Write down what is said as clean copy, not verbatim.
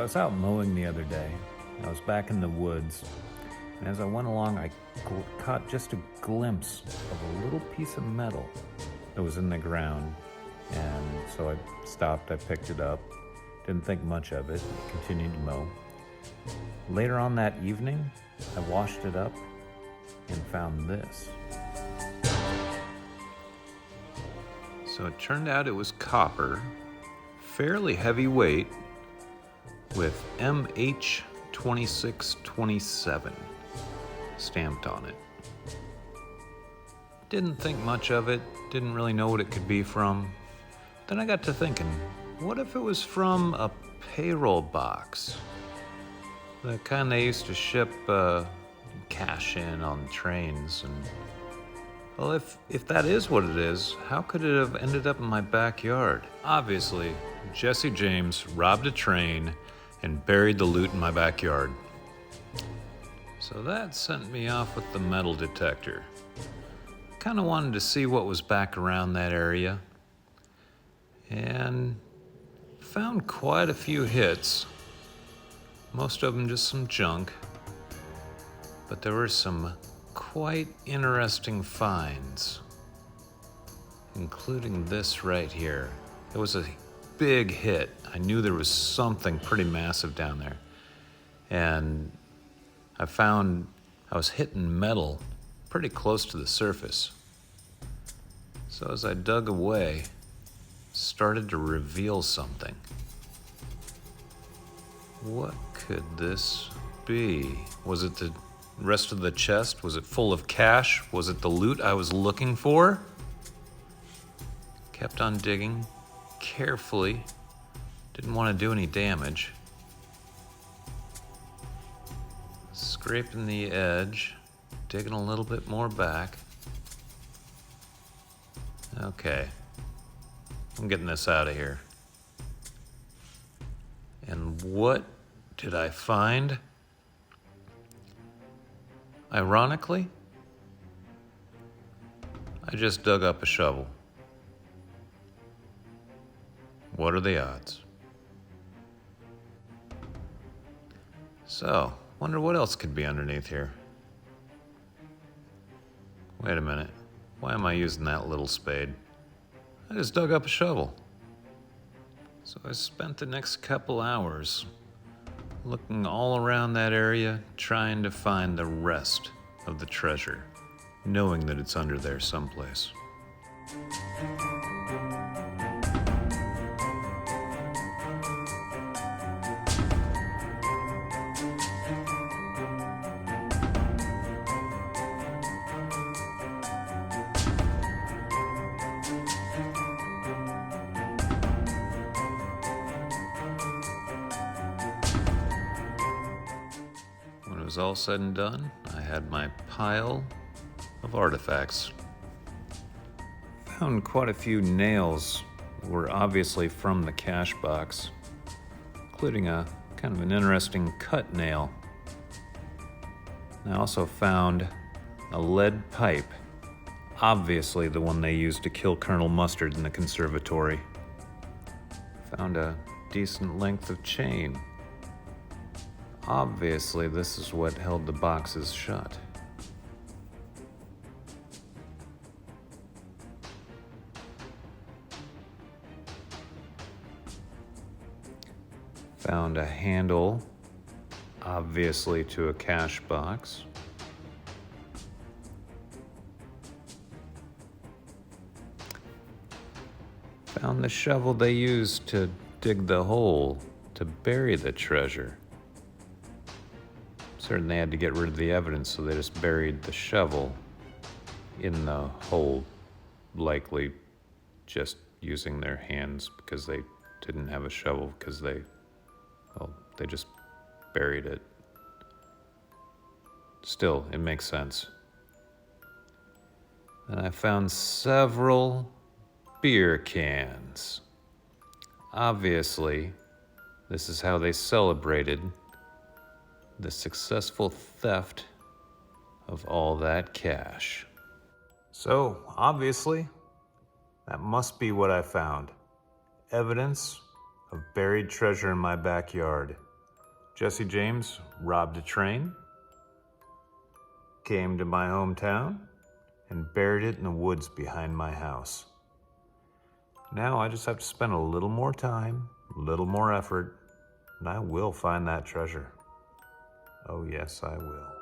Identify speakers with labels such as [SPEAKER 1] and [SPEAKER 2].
[SPEAKER 1] was out mowing the other day. I was back in the woods, and as I went along, I caught just a glimpse of a little piece of metal that was in the ground. And so I stopped, I picked it up, didn't think much of it, continued to mow. Later on that evening, I washed it up and found this. So it turned out it was copper, fairly heavy weight, with MH2627 stamped on it. Didn't think much of it, didn't really know what it could be from. Then I got to thinking, what if it was from a payroll box? The kind they used to ship cash in on trains. And well, if that is what it is, how could it have ended up in my backyard? Obviously, Jesse James robbed a train and buried the loot in my backyard. So that sent me off with the metal detector. Kind of wanted to see what was back around that area, and found quite a few hits. Most of them just some junk, but there were some quite interesting finds, including this right here. It was a big hit. I knew there was something pretty massive down there, and I found I was hitting metal pretty close to the surface. So as I dug away, started to reveal something. What could this be? Was it the rest of the chest? Was it full of cash? Was it the loot I was looking for? Kept on digging carefully. Didn't want to do any damage. Scraping the edge, digging a little bit more back. Okay, I'm getting this out of here. And what did I find? Ironically, I just dug up a shovel. What are the odds? So, wonder what else could be underneath here. Wait a minute. Why am I using that little spade? I just dug up a shovel. So I spent the next couple hours looking all around that area, trying to find the rest of the treasure, knowing that it's under there someplace. When it was all said and done, I had my pile of artifacts. Found quite a few nails that were obviously from the cash box, including a kind of an interesting cut nail. I also found a lead pipe, obviously the one they used to kill Colonel Mustard in the conservatory. Found a decent length of chain. Obviously, this is what held the boxes shut. Found a handle, obviously to a cash box. Found the shovel they used to dig the hole to bury the treasure. Certain they had to get rid of the evidence, so they just buried the shovel in the hole, likely just using their hands because they didn't have a shovel because they just buried it. Still, it makes sense. And I found several beer cans. Obviously, this is how they celebrated the successful theft of all that cash. So, obviously, that must be what I found. Evidence of buried treasure in my backyard. Jesse James robbed a train, came to my hometown, and buried it in the woods behind my house. Now I just have to spend a little more time, a little more effort, and I will find that treasure. Oh yes, I will.